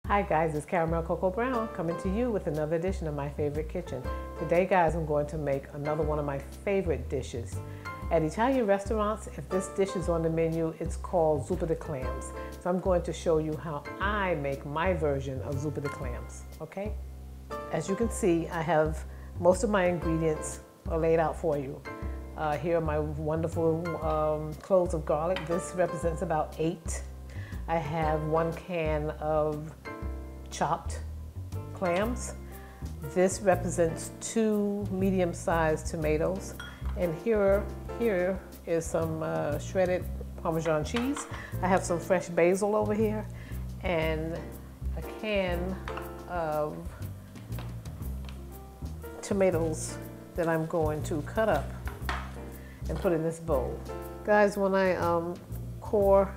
Hi guys, it's Caramel Cocoa Brown coming to you with another edition of My Favorite Kitchen. Today guys, I'm going to make another one of my favorite dishes. At Italian restaurants, if this dish is on the menu, it's called Zuppa de Clams. So I'm going to show you how I make my version of Zuppa de Clams, okay? As you can see, I have most of my ingredients are laid out for you. Here are my wonderful cloves of garlic. This represents about 8. I have 1 can of chopped clams. This represents 2 medium-sized tomatoes. And here is some shredded Parmesan cheese. I have some fresh basil over here and a can of tomatoes that I'm going to cut up and put in this bowl. Guys, when I core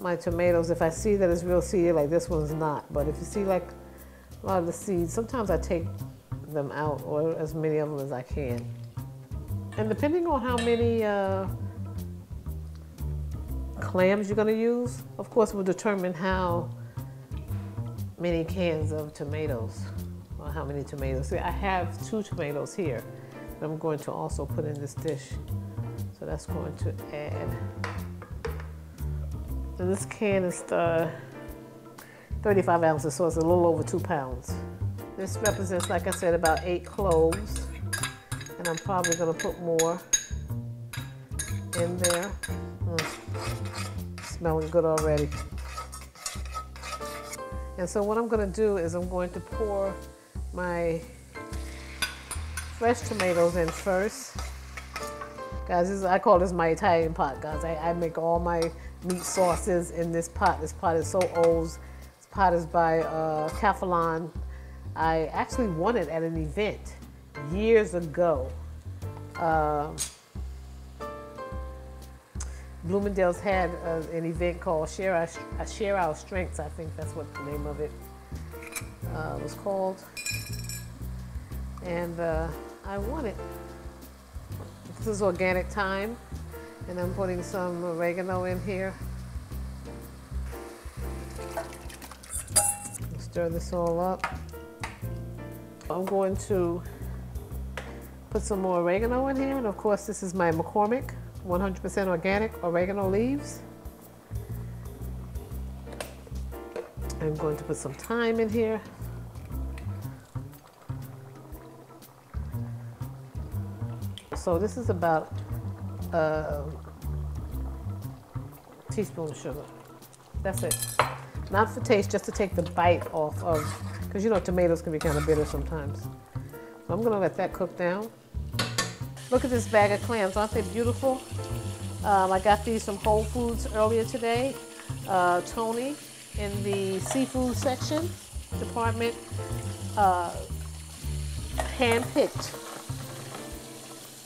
my tomatoes, if I see that it's real seedy, like this one's not, but if you see like a lot of the seeds, sometimes I take them out, or as many of them as I can. And depending on how many clams you're going to use, of course, will determine how many cans of tomatoes, or how many tomatoes. See, I have 2 tomatoes here that I'm going to also put in this dish. So that's going to add. And this can is 35 ounces, so it's a little over 2 pounds. This represents, like I said, about 8 cloves. And I'm probably going to put more in there. Smelling good already. And so what I'm going to do is I'm going to pour my fresh tomatoes in first. Guys, I call this my Italian pot, guys. I make all my meat sauces in this pot. This pot is so old. This pot is by Calphalon. I actually won it at an event years ago. Bloomingdale's had an event called Share Our Strengths. I think that's what the name of it was called. And I won it. This is organic thyme, and I'm putting some oregano in here. Stir this all up. I'm going to put some more oregano in here, and of course this is my McCormick 100% organic oregano leaves. I'm going to put some thyme in here. So this is about a teaspoon of sugar. That's it. Not for taste, just to take the bite off of, because you know tomatoes can be kind of bitter sometimes. So I'm gonna let that cook down. Look at this bag of clams, aren't they beautiful? I got these from Whole Foods earlier today. Tony in the seafood section department hand-picked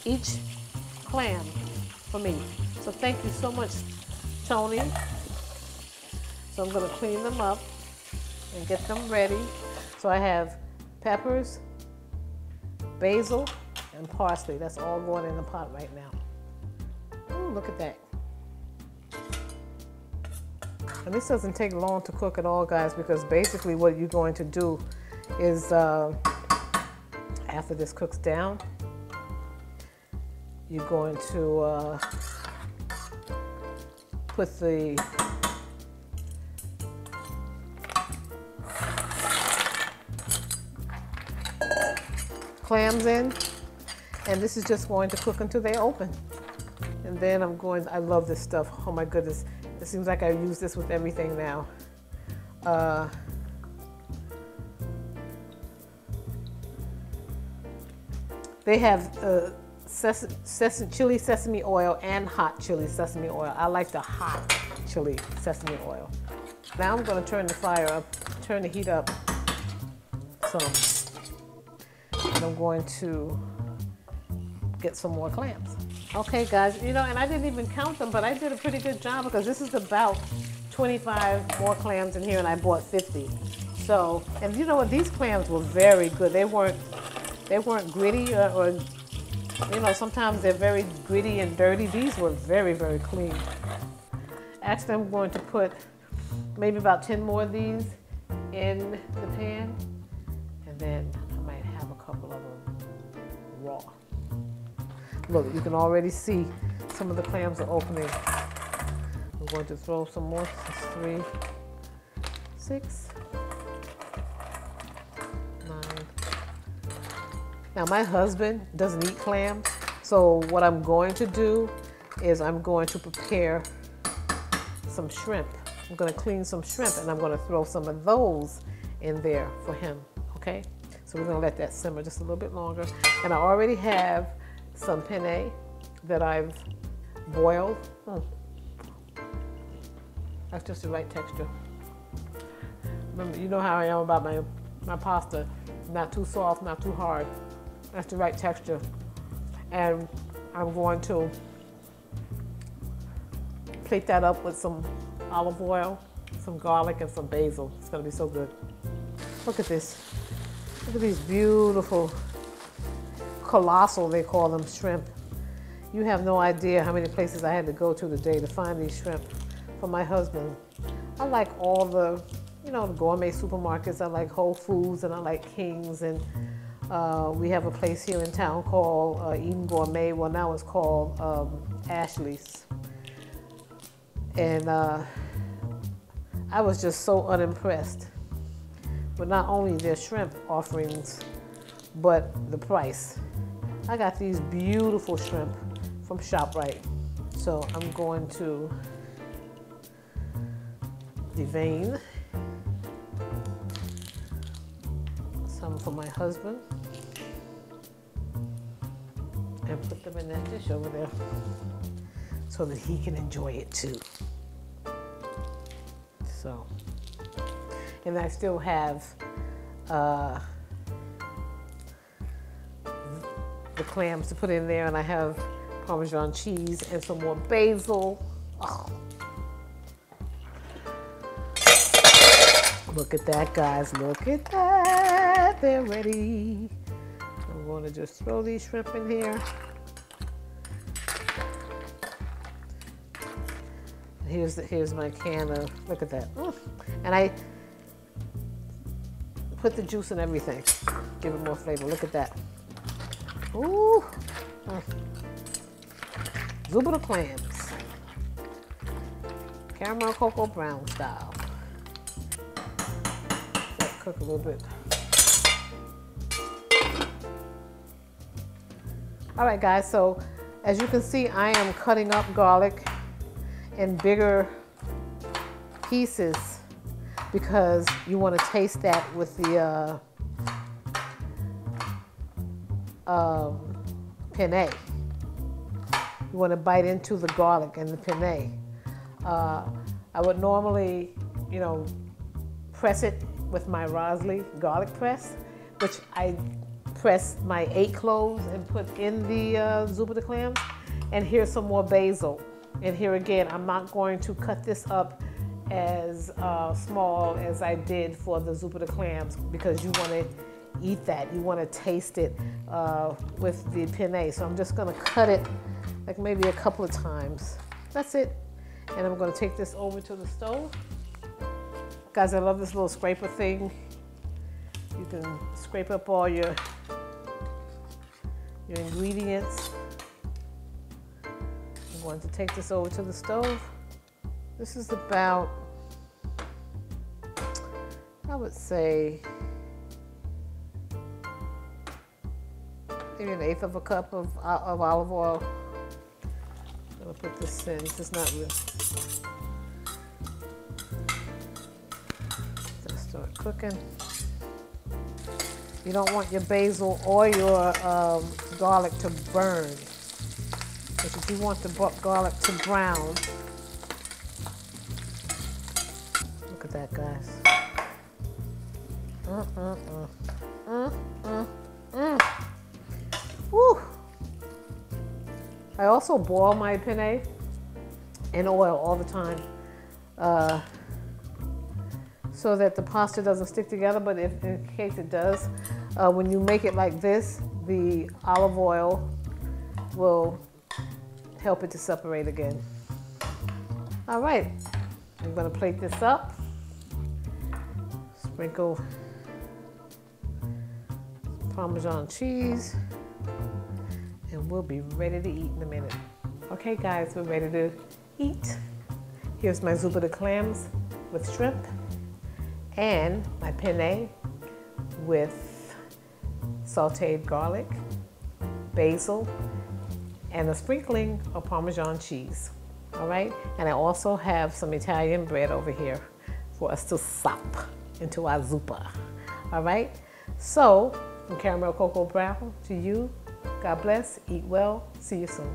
each clam for me. So thank you so much, Tony. So I'm gonna clean them up and get them ready. So I have peppers, basil, and parsley. That's all going in the pot right now. Ooh, look at that. And this doesn't take long to cook at all, guys, because basically what you're going to do is after this cooks down, you're going to put the clams in, and this is just going to cook until they open. And then I love this stuff. Oh my goodness. It seems like I use this with everything now. They have chili sesame oil and hot chili sesame oil. I like the hot chili sesame oil. Now I'm going to turn the fire up, turn the heat up some. And I'm going to get some more clams. Okay guys, you know, and I didn't even count them, but I did a pretty good job because this is about 25 more clams in here and I bought 50. So, and you know what, these clams were very good. They weren't gritty or you know, sometimes they're very gritty and dirty. These were very, very clean. Actually, I'm going to put maybe about 10 more of these in the pan. And then I might have a couple of them raw. Look, you can already see some of the clams are opening. I'm going to throw some more. 3, 6, 9. Now my husband doesn't eat clams, so what I'm going to do is I'm going to prepare some shrimp. I'm going to clean some shrimp and I'm going to throw some of those in there for him, okay? So we're going to let that simmer just a little bit longer. And I already have some penne that I've boiled. That's just the right texture. Remember, you know how I am about my pasta. Not too soft, not too hard. That's the right texture. And I'm going to plate that up with some olive oil, some garlic, and some basil. It's gonna be so good. Look at this. Look at these beautiful, colossal, they call them, shrimp. You have no idea how many places I had to go to today to find these shrimp for my husband. I like all the, you know, the gourmet supermarkets. I like Whole Foods and I like King's, and we have a place here in town called Eden Gourmet. Well, now it's called Ashley's. And I was just so unimpressed with not only their shrimp offerings, but the price. I got these beautiful shrimp from ShopRite. So I'm going to devein some for my husband and put them in that dish over there so that he can enjoy it too. So, and I still have the clams to put in there, and I have Parmesan cheese and some more basil. Oh. Look at that, guys. Look at that. They're ready. I'm going to just throw these shrimp in here. Here's my can of, look at that. And I put the juice in everything. Give it more flavor. Look at that. Ooh. Zuppa de Clams. Caramel cocoa brown style. Let it cook a little bit. All right, guys, so as you can see, I am cutting up garlic in bigger pieces because you want to taste that with the penne. You want to bite into the garlic and the penne. I would normally, you know, press it with my Rosley garlic press, which I press my 8 cloves and put in the Zuppa de Clams. And here's some more basil. And here again, I'm not going to cut this up as small as I did for the Zuppa de Clams because you want to eat that. You want to taste it with the penne. So I'm just going to cut it like maybe a couple of times. That's it. And I'm going to take this over to the stove. Guys, I love this little scraper thing. You can scrape up all your ingredients. I'm going to take this over to the stove. This is about, I would say, maybe 1/8 of a cup of olive oil. I'm going to put this in. This is not real. Let's start cooking. You don't want your basil or your garlic to burn. But if you want the garlic to brown, look at that, guys. Woo! I also boil my penne in oil all the time so that the pasta doesn't stick together, but if in case it does, when you make it like this, the olive oil will help it to separate again. All right, I'm gonna plate this up. Sprinkle Parmesan cheese, and we'll be ready to eat in a minute. Okay guys, we're ready to eat. Here's my Zuppa de Clams with shrimp and my penne with sauteed garlic, basil, and a sprinkling of Parmesan cheese. All right, and I also have some Italian bread over here for us to sop into our zuppa. All right, so from Caramel Cocoa Brown to you, God bless, eat well, see you soon.